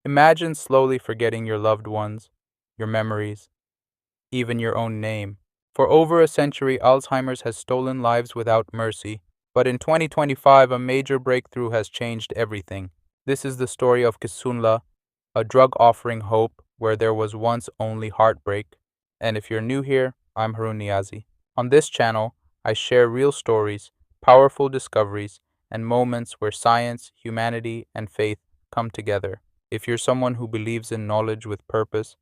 Imagine slowly forgetting your loved ones, your memories, even your own name. For over a century, Alzheimer's has stolen lives without mercy. But in 2025, a major breakthrough has changed everything. This is the story of Kisunla, a drug offering hope where there was once only heartbreak. And if you're new here, I'm Haroon Niazy. On this channel, I share real stories, powerful discoveries, and moments where science, humanity, and faith come together. If you're someone who believes in knowledge with purpose,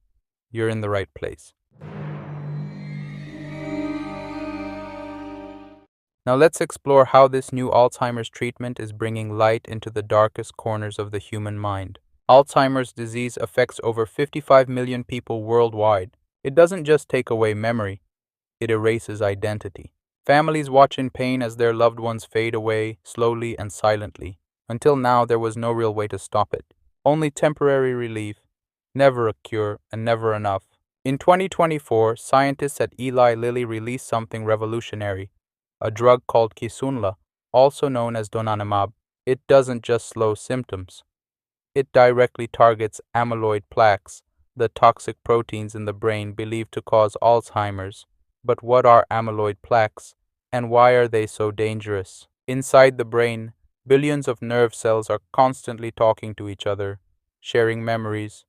you're in the right place. Now let's explore how this new Alzheimer's treatment is bringing light into the darkest corners of the human mind. Alzheimer's disease affects over 55 million people worldwide. It doesn't just take away memory, it erases identity. Families watch in pain as their loved ones fade away slowly and silently. Until now, there was no real way to stop it. Only temporary relief, never a cure, and never enough. In 2024, scientists at Eli Lilly released something revolutionary, a drug called Kisunla, also known as donanemab. It doesn't just slow symptoms. It directly targets amyloid plaques, the toxic proteins in the brain believed to cause Alzheimer's. But what are amyloid plaques, and why are they so dangerous? Inside the brain, billions of nerve cells are constantly talking to each other, sharing memories,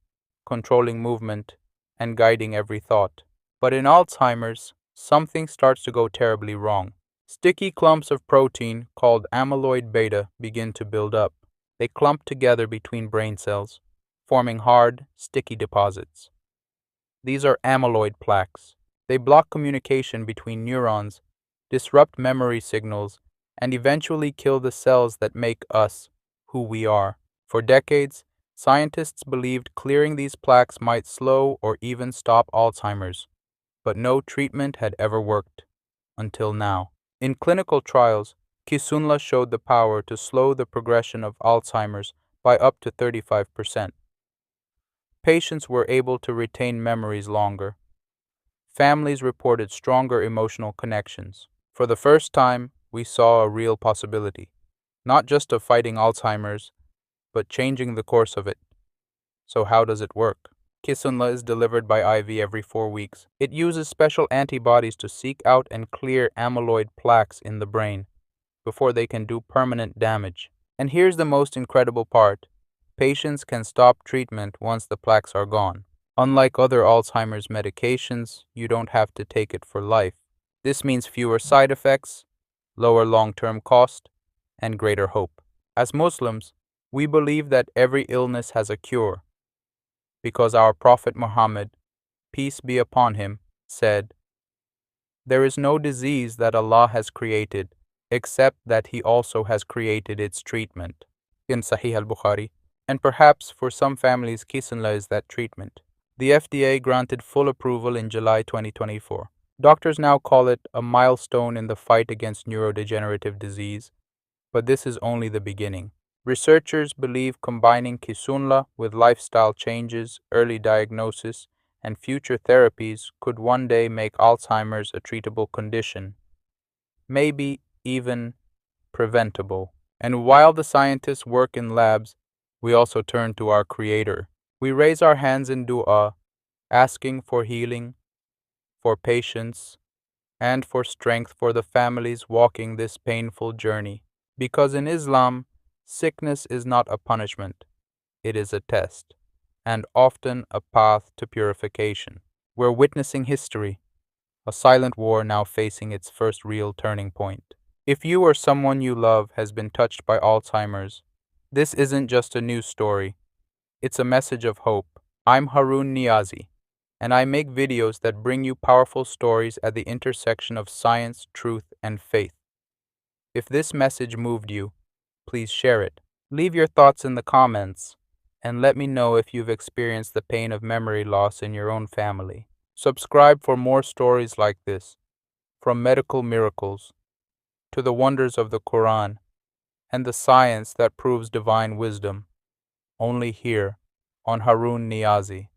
controlling movement, and guiding every thought. But in Alzheimer's, something starts to go terribly wrong. Sticky clumps of protein called amyloid beta begin to build up. They clump together between brain cells, forming hard, sticky deposits. These are amyloid plaques. They block communication between neurons, disrupt memory signals, and eventually kill the cells that make us who we are. For decades, scientists believed clearing these plaques might slow or even stop Alzheimer's, but no treatment had ever worked until now. In clinical trials, Kisunla showed the power to slow the progression of Alzheimer's by up to 35%. Patients were able to retain memories longer. Families reported stronger emotional connections. For the first time, we saw a real possibility, not just of fighting Alzheimer's, but changing the course of it. So how does it work? Kisunla is delivered by IV every 4 weeks. It uses special antibodies to seek out and clear amyloid plaques in the brain before they can do permanent damage. And here's the most incredible part. Patients can stop treatment once the plaques are gone. Unlike other Alzheimer's medications, you don't have to take it for life. This means fewer side effects, lower long-term cost, and greater hope. As Muslims, we believe that every illness has a cure, because our Prophet Muhammad, peace be upon him, said, "There is no disease that Allah has created, except that He also has created its treatment," in Sahih al-Bukhari. And perhaps for some families, Kisunla is that treatment. The FDA granted full approval in July 2024. Doctors now call it a milestone in the fight against neurodegenerative disease, but this is only the beginning. Researchers believe combining Kisunla with lifestyle changes, early diagnosis, and future therapies could one day make Alzheimer's a treatable condition, maybe even preventable. And while the scientists work in labs, we also turn to our Creator. We raise our hands in dua, asking for healing, for patience, and for strength for the families walking this painful journey. Because in Islam, sickness is not a punishment, it is a test, and often a path to purification. We're witnessing history, a silent war now facing its first real turning point. If you or someone you love has been touched by Alzheimer's, this isn't just a news story, it's a message of hope. I'm Haroon Niazy, and I make videos that bring you powerful stories at the intersection of science, truth, and faith. If this message moved you, please share it. Leave your thoughts in the comments, and let me know if you've experienced the pain of memory loss in your own family. Subscribe for more stories like this, from medical miracles to the wonders of the Quran and the science that proves divine wisdom, only here on Haroon Niazy.